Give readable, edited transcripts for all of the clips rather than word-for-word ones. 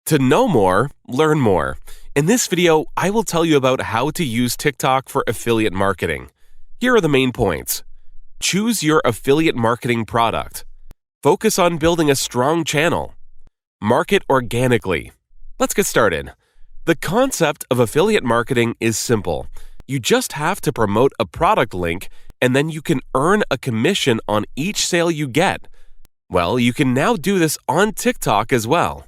To know more, learn more. In this video, I will tell you about how to use TikTok for affiliate marketing. Here are the main points. Choose your affiliate marketing product. Focus on building a strong channel. Market organically. Let's get started. The concept of affiliate marketing is simple. You just have to promote a product link and then you can earn a commission on each sale you get. Well, you can now do this on TikTok as well.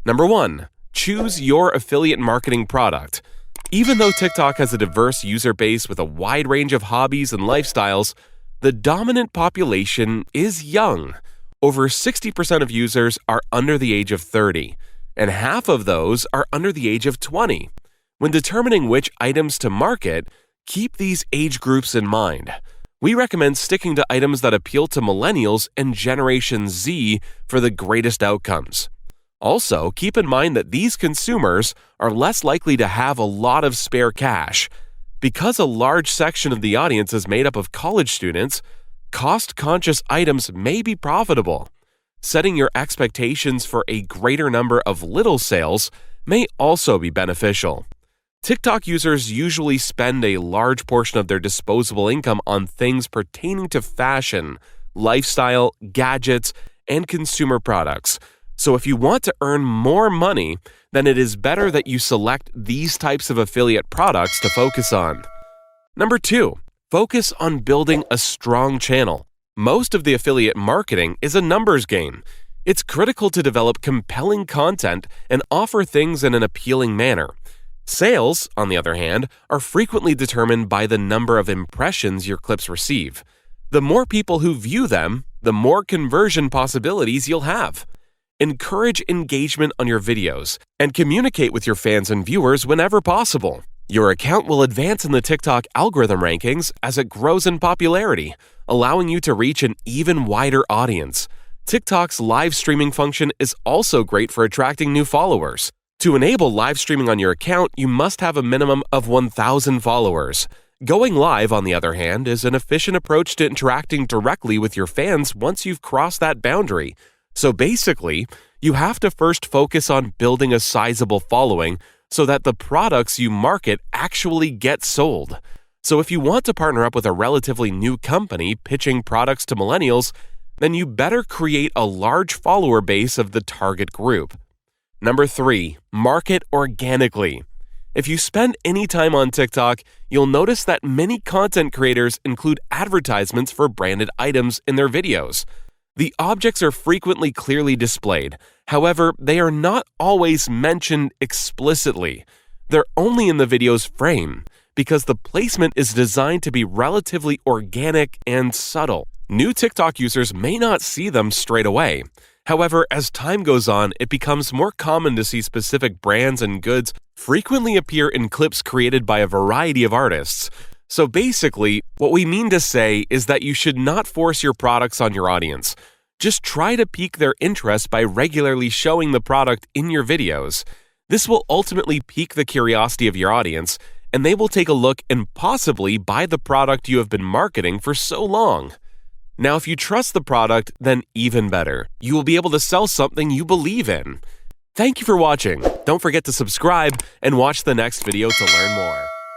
Number 1, choose your affiliate marketing product. Even though TikTok has a diverse user base with a wide range of hobbies and lifestyles, the dominant population is young. Over 60% of users are under the age of 30, and half of those are under the age of 20. When determining which items to market, keep these age groups in mind. We recommend sticking to items that appeal to millennials and Generation Z for the greatest outcomes. Also, keep in mind that these consumers are less likely to have a lot of spare cash. Because a large section of the audience is made up of college students, cost-conscious items may be profitable. Setting your expectations for a greater number of little sales may also be beneficial. TikTok users usually spend a large portion of their disposable income on things pertaining to fashion, lifestyle, gadgets, and consumer products. So if you want to earn more money, then it is better that you select these types of affiliate products to focus on. Number 2, focus on building a strong channel. Most of the affiliate marketing is a numbers game. It's critical to develop compelling content and offer things in an appealing manner. Sales, on the other hand, are frequently determined by the number of impressions your clips receive. The more people who view them, the more conversion possibilities you'll have. Encourage engagement on your videos and communicate with your fans and viewers whenever possible. Your account will advance in the TikTok algorithm rankings as it grows in popularity, allowing you to reach an even wider audience. TikTok's live streaming function is also great for attracting new followers. To enable live streaming on your account, you must have a minimum of 1,000 followers. Going live, on the other hand, is an efficient approach to interacting directly with your fans once you've crossed that boundary. So basically, you have to first focus on building a sizable following so that the products you market actually get sold. So if you want to partner up with a relatively new company pitching products to millennials, then you better create a large follower base of the target group. Number 3, market organically. If you spend any time on TikTok, you'll notice that many content creators include advertisements for branded items in their videos. The objects are frequently clearly displayed. However, they are not always mentioned explicitly. They're only in the video's frame because the placement is designed to be relatively organic and subtle. New TikTok users may not see them straight away. However, as time goes on, it becomes more common to see specific brands and goods frequently appear in clips created by a variety of artists. So basically, what we mean to say is that you should not force your products on your audience. Just try to pique their interest by regularly showing the product in your videos. This will ultimately pique the curiosity of your audience, and they will take a look and possibly buy the product you have been marketing for so long. Now, if you trust the product, then even better. You will be able to sell something you believe in. Thank you for watching. Don't forget to subscribe and watch the next video to learn more.